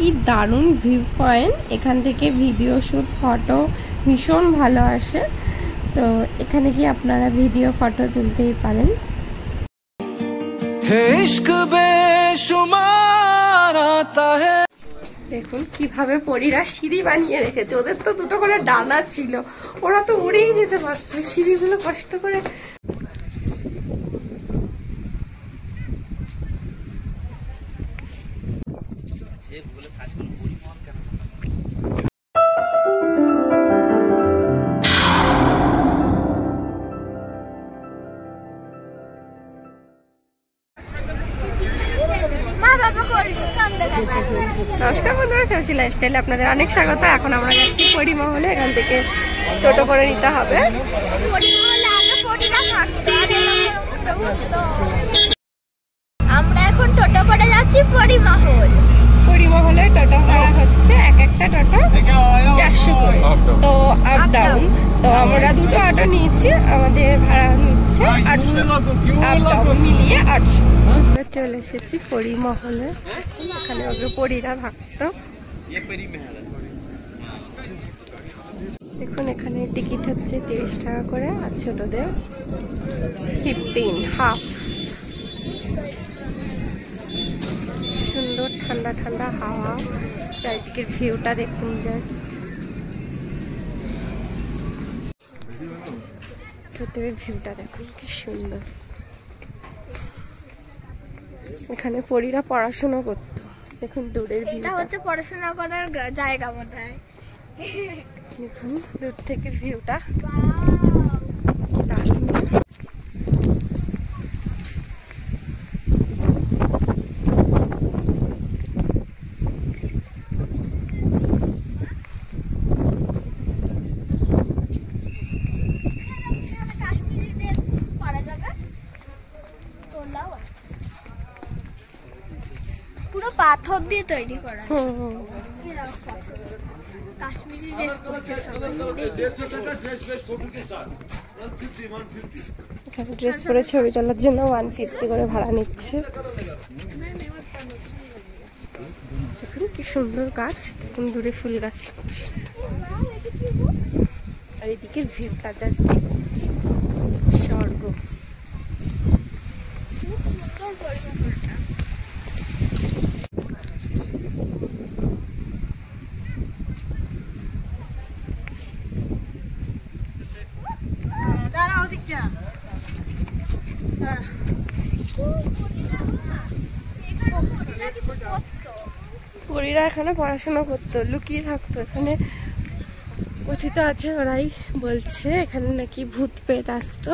কি দারুণ view point, এখান থেকে ভিডিও শুট ফটো ভীষণ ভালো আসে। তো এখানে কি আপনারা ভিডিও ফটো তুলতেই পারেন। দেখুন কিভাবে পরীরা সিঁড়ি বানিয়ে রেখেছে। ওদের তো দুটো করে ডানা ছিল, ওরা তো উড়েই যেতে পারত, সিঁড়িগুলো কষ্ট করে। নমস্কার বন্ধুরা, সোশি লাইফস্টাইলে আপনাদের অনেক স্বাগত। এখন আমরা যাচ্ছি পরিমহলে, এখান থেকে টোটো করে নিতে হবে। আমরা এখন টোটো করে যাচ্ছি পরিমহল। পরিমহলে টোটো ভাড়া হচ্ছে এক একটা টোটো 400 করে, তো আপ ডাউন। তো আমরা দুটো অটো নিয়েছি, আমাদের ভাড়া নিচ্ছে 800, আপ ডাউন মিলিয়ে 800। চলে এসেছি পরিমহলে, এখানে ওদের পরীরা থাকতো। দেখুন এখানে টিকিট হচ্ছে 30 টাকা করে, আর ছোটদের 15 হাফ। সুন্দর ঠান্ডা ঠান্ডা হাওয়া, চারিদিকের ভিউটা দেখুন জাস্ট। ভেতরের ভিউটা দেখুন কি সুন্দর। এখানে পরীরা পড়াশোনা করতো, দেখুন দূরের ভিউটা। এটা হচ্ছে পড়াশোনা করার জায়গা বোধহয়। দেখুন দূর থেকে ভিউটা। পুরো পাথর দিয়ে তৈরি করা। কাশ্মীরি ড্রেস পরছে সবাই। ড্রেস পরে ছবি তোলার জন্য 150 করে ভাড়া নিচ্ছে। দেখুন কি সুন্দর গাছ, দেখুন দূরে ফুল গাছ, আর এদিকের ভিউটা জাস্ট স্বর্গ। পরীরা এখানে পড়াশোনা করতো, লুকিয়ে থাকতো। এখানে কথিত আছে, ওরাই বলছে এখানে নাকি ভূত প্রেত আসতো,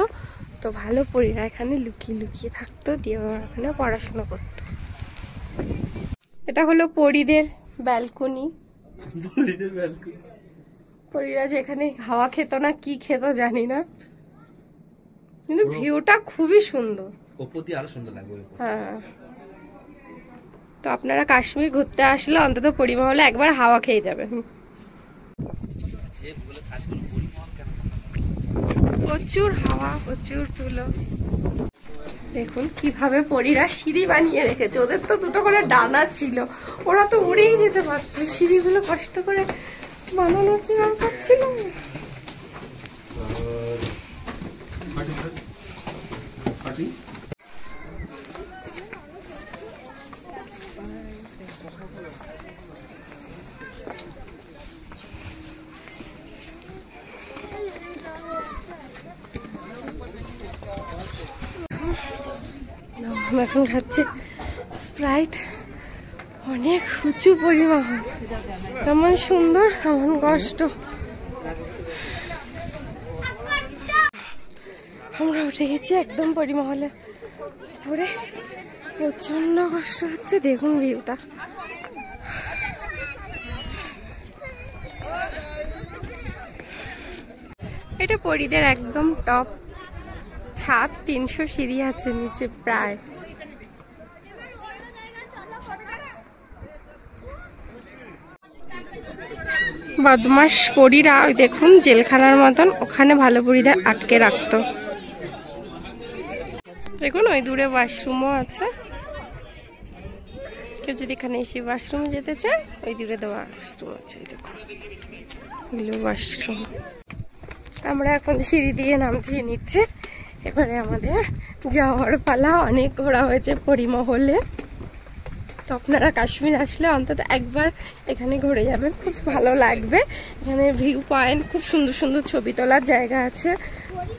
তো ভালো পরীরা এখানে লুকিয়ে লুকিয়ে থাকতো, দিয়ে এখানে পড়াশোনা করতো। এটা হলো পরীদের ব্যালকনি। পরীরা যেখানে হাওয়া খেত না, কি খেত জানি না, কিন্তু ভিউটা খুবই সুন্দর। হ্যাঁ, তো আপনারা কাশ্মীর ঘুরতে আসলে অন্তত পরিমহলে একবার হাওয়া খেয়ে যাবেন। প্রচুর হাওয়া, প্রচুর তুলো। দেখুন কিভাবে পরীরা সিঁড়ি বানিয়ে রেখেছে। ওদের তো দুটো করে ডানা ছিল, ওরা তো উড়েই যেতে পারত, সিঁড়িগুলো কষ্ট করে বানানোর দরকার ছিল। এখন খাচ্ছে স্প্রাইট। অনেক উঁচু পরিমহল, কেমন সুন্দর কেমন কষ্ট। আমরা উঠে গেছি একদম পরিমহলে ঘুরে, প্রচন্ড কষ্ট হচ্ছে। দেখুন ভিউটা, এটা পরীদের একদম টপ ছাদ, 300 সিঁড়ি আছে নিচে প্রায়। বদমাস পরীরা ওই দেখুন জেলখানার মতন, ওখানে ভালো পরীদের আটকে রাখতো। দেখুন ওই দূরে ওয়াশরুমও আছে, কেউ যদি এখানে এসে ওয়াশরুমে যেতে চায় ওই দূরে দেওয়া ওয়াশরুম আছে, এই দেখুন এগুলো ওয়াশরুম। আমরা এখন সিঁড়ি দিয়ে নামছি নিচ্ছে। এবারে আমাদের যাওয়ার পালা। অনেক ঘোরা হয়েছে পরিমহলে, তো আপনারা কাশ্মীর আসলে অন্তত একবার এখানে ঘুরে যাবেন, খুব ভালো লাগবে। এখানে ভিউ পয়েন্ট, খুব সুন্দর সুন্দর ছবি তোলার জায়গা আছে,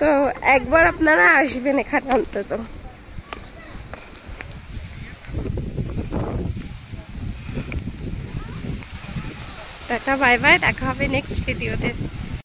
তো একবার আপনারা আসবেন এখানে অন্তত। টাটা বাই বাই, দেখা হবে নেক্সট ভিডিওতে।